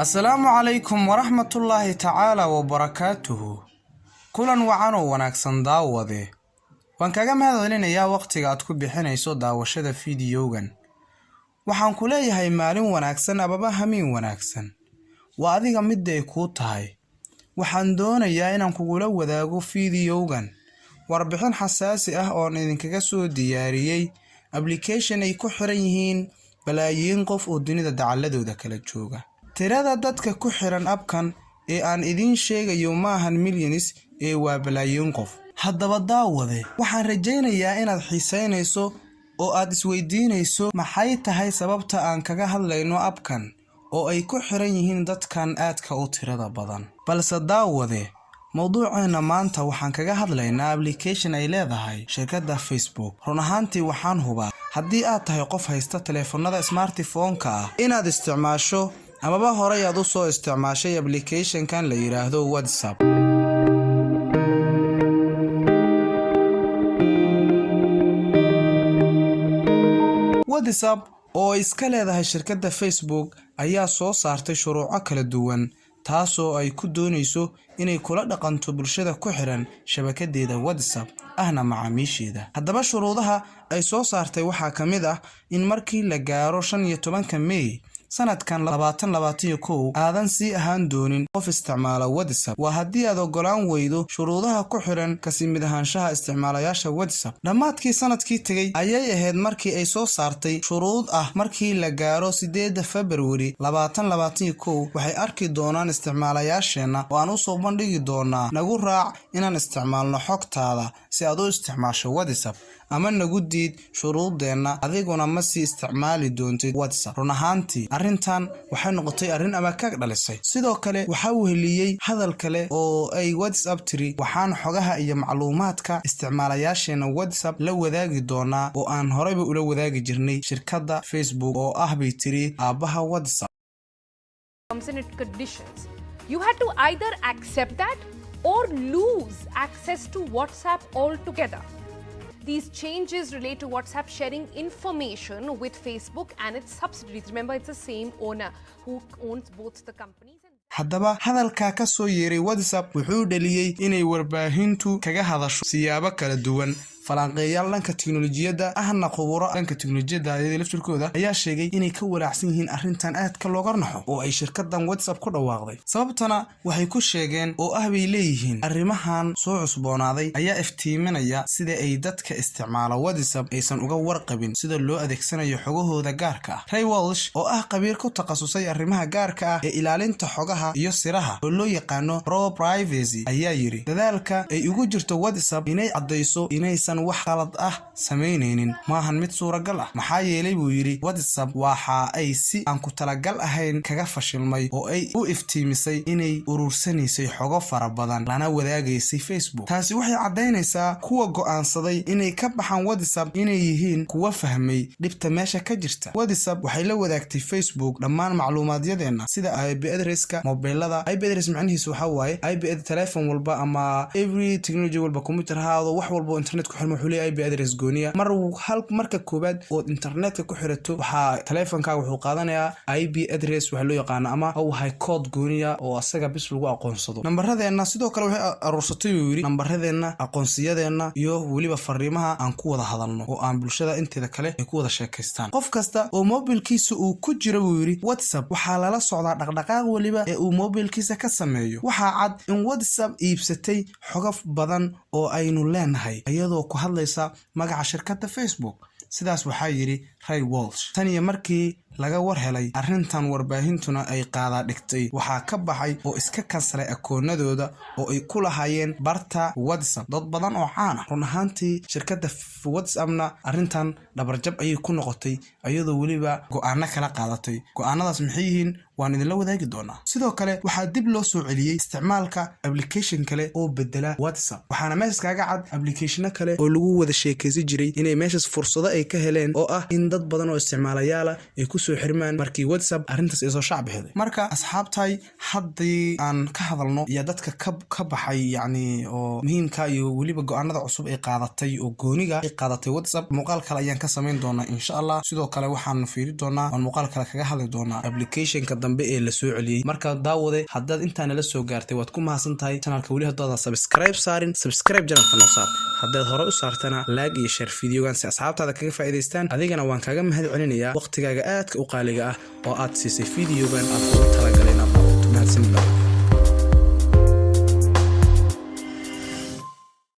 Assalaamu calaykum waraxmatullaahi tacaala wabarakaatuhu. Kulan wacan oo wanaagsan daawade. Waan kaga mahadcelinayaa waqtiga aad ku bixinayso daawashada fiidiyowgan. Waxaan ku leeyahay maalin wanaagsan ababa hamiin wanaagsan. Waa adiga mid ay ku tahay. Waxaan doonayaa inaan kugula wadaago fiidiyowgan warbixin xasaasi ah oo idinkaga soo diyaariyay application ay ku xiran yihiin balaayiin qof oo dunida dacaladooda kala jooga. Tirada dadka ku xiran abkan ee aan idin sheegayo maahan millions ee waa balaayiin qof. Haddaba daawade, waxaan rajaynayaa inaad xiisaynayso oo aad isweydiinayso maxay tahay sababta aan kaga hadlayno abkan oo ay ku xiran yihiin dadkan aadka u tirada badan. Balse daawade, mawduuceena maanta waxaan kaga hadlaynaa application ay leedahay shirkadda Facebook. Run ahaantii waxaan hubaa haddii aad tahay qof haysta telefoonada smartphone-ka ah inaad isticmaasho amaba horey aad u soo isticmaashay application-kan la yiraahdo WhatsApp. WhatsApp oo iska leedahay shirkadda Facebook ayaa soo saartay shuruuco kala duwan taasoo ay ku doonayso inay kula dhaqanto bulshada ku xiran shabakadeeda WhatsApp ahna macaamiisheeda. Haddaba shuruudaha ay soo saartay waxaa ka mid ah in markii la gaaro 15 May sanadkan 2021 aadan sii ahaan doonin qof isticmaala WhatsApp. Waa haddii aad ogolaan weydo shuruudaha ku xiran kasi mid ahaanshaha isticmaalayaasha WhatsApp. Dhammaadkii sanadkii tagay ayay ahayd markii ay soo saartay shuruud ah markii la gaaro 8 February 2021 waxay arki doonaan isticmaalayaasheena oo aan u soo bandhigi doonaa nagu raac inaan isticmaalno xogtaada si aad u isticmaasho WhatsApp ama nagu diid shuruudeena adiguna ma sii isticmaali doontid WhatsApp. Run ahaantii arrintan waxay noqotay arrin ama ka dhalisay. Sidoo kale waxa uu heliyay hadal kale oo ay WhatsApp tiri waxaan xogaha iyo macluumaadka isticmaalayaasheena WhatsApp la wadaagi doonaa oo aan horeyba ula wadaagi jirnay shirkadda Facebook oo ah bay tiri aabaha WhatsApp. Terms and conditions. You had to either accept that or lose access to WhatsApp altogether. These changes relate to WhatsApp sharing information with Facebook and its subsidiaries. Remember, it's the same owner who owns both the companies. Haddaba hadalka ka soo yeeray WhatsApp wuxuu dhaliyay inay warbaahintu kaga hadasho siyaabo kala duwan. falanqeeyaal dhanka tiknoolajiyadda ahna khubaro dhanka tiknoolajiyadda ay laftirkooda ayaa sheegay inay ka walaacsan yihiin arrintan aadka looga naxo oo ay shirkaddan WhatsApp ku dhawaaqday. sababtana waxay ku sheegeen oo ah bay leeyihiin arrimahan soo cusboonaaday ayaa iftiiminaya sida ay dadka isticmaala WhatsApp aysan uga warqabin sida loo adeegsanayo xogahooda gaarka ah. Ray Walsh oo ah qabiir ku takhasusay arrimaha gaarka ah ee ilaalinta xogaha iyo siraha oo loo yaqaano pro privacy ayaa yiri dadaalka ay ugu jirto WhatsApp inay cadeyso inaysan wax qalad ah sameyneynin maahan mid suuragal ah. maxaa yeelay buu yiri WhatsApp waxa ay si aan ku talagal ahayn kaga fashilmay oo ay u iftiimisay inay urursanaysay xogo fara badan lana wadaagaysay Facebook. taasi waxay cadeynaysaa kuwa go'aansaday inay ka baxaan WhatsApp inay yihiin kuwa fahmay dhibta meesha ka jirta. WhatsApp waxay la wadaagtay Facebook dhammaan macluumaadyadeena sida IP address-ka mobilada. IP address macnihiisu waxa waaye IP telephone walba ama every technology walba computer haado wax walba internet ku wuxuu leeyahay IP address gooniya. marka koobaad oo internetka ku xirato waxa teleefankaaga wuxuu qaadanayaa IP address waxa loo yaqaan ama uu hay code gooniya oo asaga bis lagu aqoonsado. Nambaradeenna sidoo kale waxay aruursatay uu yiri nambaradeenna aqoonsiyadeena iyo waliba fariimaha aan ku wada hadalno oo aan bulshada inteeda kale ay ku wada sheekaystaan. qof kasta oo mobilkiisa uu ku jiro uu yiri WhatsApp waxa lala socdaa dhaqdhaqaaq waliba ee uu mobilkiisa ka sameeyo. waxa cad in WhatsApp iibsatay xogaf badan oo aynu leenahay iyadoo ku hadlaysa magaca shirkadda Facebook. sidaas waxaa yiri Ray Walsh. tan iyo markii laga war helay arrintan warbaahintuna ay qaada dhigtay waxaa ka baxay oo iska kansalay akoonadooda oo ay ku lahaayeen barta WhatsApp dad badan oo caan ah. run ahaantii shirkadda WhatsAppna arrintan dhabarjab ayay ku noqotay iyadoo waliba go'aano kala qaadatay. go'aanadaas maxay yihiin waan idin la wadaagi doonaa. sidoo kale waxaa dib loo soo celiyay isticmaalka application kale oo bedela WhatsApp. waxaana meeshaas kaga cad application kale oo lagu wada sheekaysan jiray inay meeshaas fursado ay ka heleen oo ah in dad badan oo isticmaalayaal ay ku soo xirmaan markii WhatsApp arrintaas ay soo shaac bixday marka asxaabtay haddii aan ka hadalno iyo dadka ka baxay yani oo muhiimka iyo waliba go'aanada cusub ay qaadatay oo gooniga ay qaadatay WhatsApp muuqaal kale ayaan ka sameyn doonaa insha Allah sidoo kale waxaan fiiri doonaa oo muuqaal kale kaga hadli doonaa application-ka dambe ee la soo celiyay marka daawade haddaad intaan la soo gaartay waad ku mahadsantahay channelka wali haddaad subscribe channelka noo saar haddaad hore u saartana like iyo share videogan si asxaabtaada kaga faa'iideystaan adigana waan kaga mahad celinayaa waqtigaaga aadka u qaaliga ah oo aad siisay videogan aad ugu talagalay inaad mahadsantahay